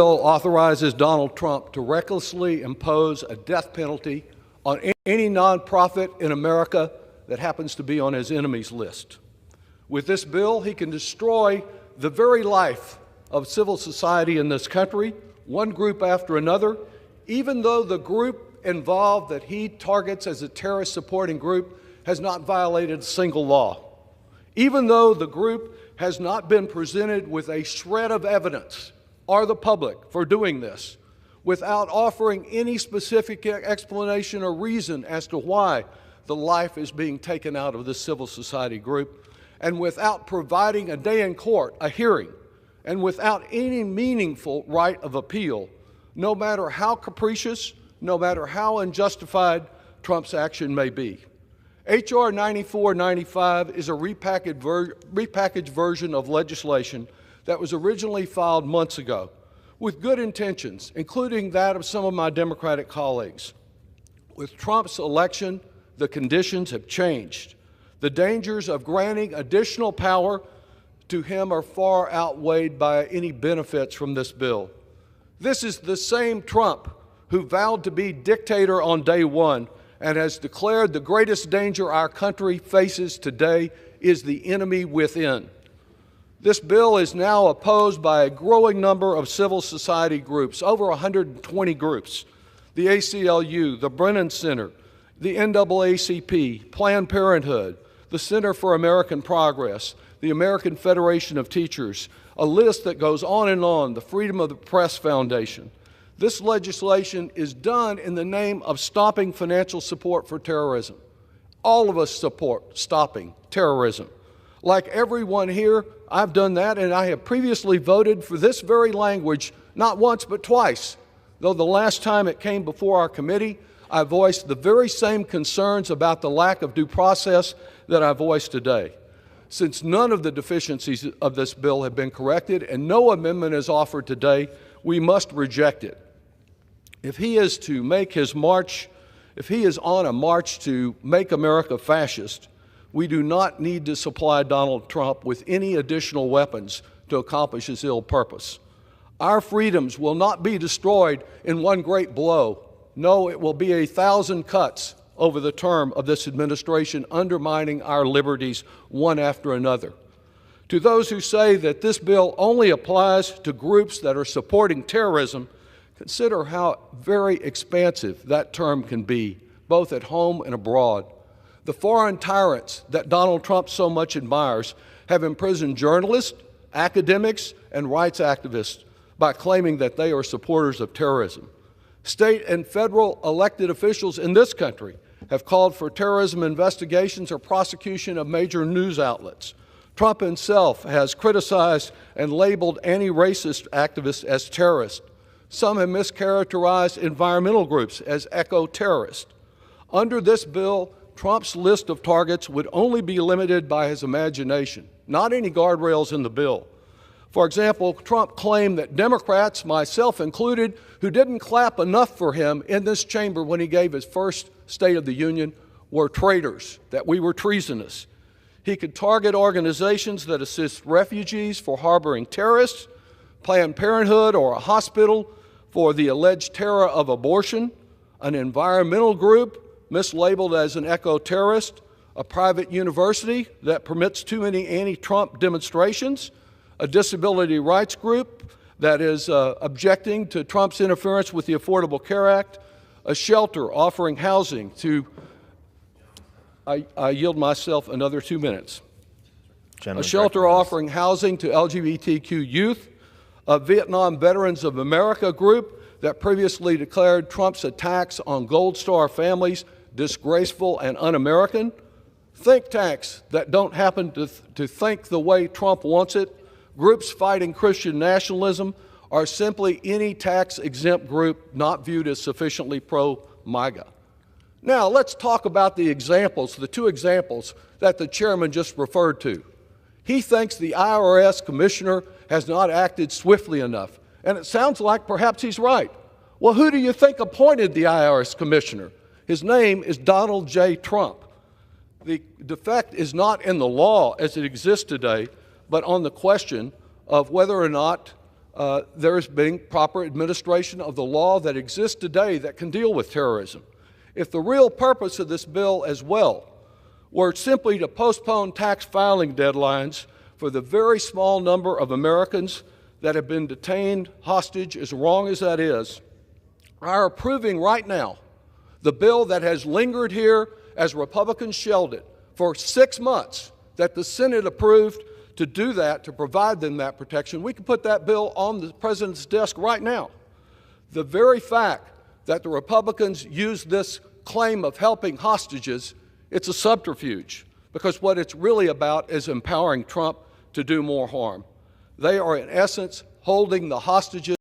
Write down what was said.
authorizes Donald Trump to recklessly impose a death penalty on any nonprofit in America that happens to be on his enemies list. With this bill, he can destroy the very life of civil society in this country, one group after another, even though the group involved that he targets as a terrorist supporting group has not violated a single law. Even though the group has not been presented with a shred of evidence or the public for doing this, without offering any specific explanation or reason as to why the life is being taken out of this civil society group, and without providing a day in court, a hearing, and without any meaningful right of appeal, no matter how capricious, no matter how unjustified Trump's action may be. H.R. 9495 is a repackaged version of legislation that was originally filed months ago with good intentions, including that of some of my Democratic colleagues. With Trump's election, the conditions have changed. The dangers of granting additional power to him are far outweighed by any benefits from this bill. This is the same Trump who vowed to be dictator on day one and has declared the greatest danger our country faces today is the enemy within. This bill is now opposed by a growing number of civil society groups, over 120 groups, the ACLU, the Brennan Center, the NAACP, Planned Parenthood, the Center for American Progress, the American Federation of Teachers, a list that goes on, the Freedom of the Press Foundation. This legislation is done in the name of stopping financial support for terrorism. All of us support stopping terrorism. Like everyone here, I've done that, and I have previously voted for this very language, not once but twice, though the last time it came before our committee, I voiced the very same concerns about the lack of due process that I voiced today. Since none of the deficiencies of this bill have been corrected and no amendment is offered today, we must reject it. If he is on a march to make America fascist, we do not need to supply Donald Trump with any additional weapons to accomplish his ill purpose. Our freedoms will not be destroyed in one great blow. No, it will be 1,000 cuts over the term of this administration, undermining our liberties one after another. To those who say that this bill only applies to groups that are supporting terrorism, consider how very expansive that term can be, both at home and abroad. The foreign tyrants that Donald Trump so much admires have imprisoned journalists, academics, and rights activists by claiming that they are supporters of terrorism. State and federal elected officials in this country have called for terrorism investigations or prosecution of major news outlets. Trump himself has criticized and labeled anti-racist activists as terrorists. Some have mischaracterized environmental groups as eco-terrorists. Under this bill, Trump's list of targets would only be limited by his imagination, not any guardrails in the bill. For example, Trump claimed that Democrats, myself included, who didn't clap enough for him in this chamber when he gave his first State of the Union, were traitors, that we were treasonous. He could target organizations that assist refugees for harboring terrorists, Planned Parenthood or a hospital for the alleged terror of abortion, an environmental group mislabeled as an eco-terrorist, a private university that permits too many anti-Trump demonstrations, a disability rights group that is objecting to Trump's interference with the Affordable Care Act, a shelter offering housing to, I yield myself another 2 minutes. A shelter offering housing to LGBTQ youth, a Vietnam Veterans of America group that previously declared Trump's attacks on Gold Star families disgraceful and un-American, think tanks that don't happen to think the way Trump wants it, groups fighting Christian nationalism, or simply any tax-exempt group not viewed as sufficiently pro-MAGA. Now, let's talk about the examples, the two examples that the chairman just referred to. He thinks the IRS commissioner has not acted swiftly enough, and it sounds like perhaps he's right. Well, who do you think appointed the IRS commissioner? His name is Donald J. Trump. The defect is not in the law as it exists today, but on the question of whether or not there is being proper administration of the law that exists today that can deal with terrorism. If the real purpose of this bill as well were simply to postpone tax filing deadlines for the very small number of Americans that have been detained hostage, as wrong as that is, are approving right now the bill that has lingered here as Republicans shelled it for 6 months, that the Senate approved to do that, to provide them that protection. We can put that bill on the president's desk right now. The very fact that the Republicans use this claim of helping hostages, it's a subterfuge, because what it's really about is empowering Trump to do more harm. They are, in essence, holding the hostages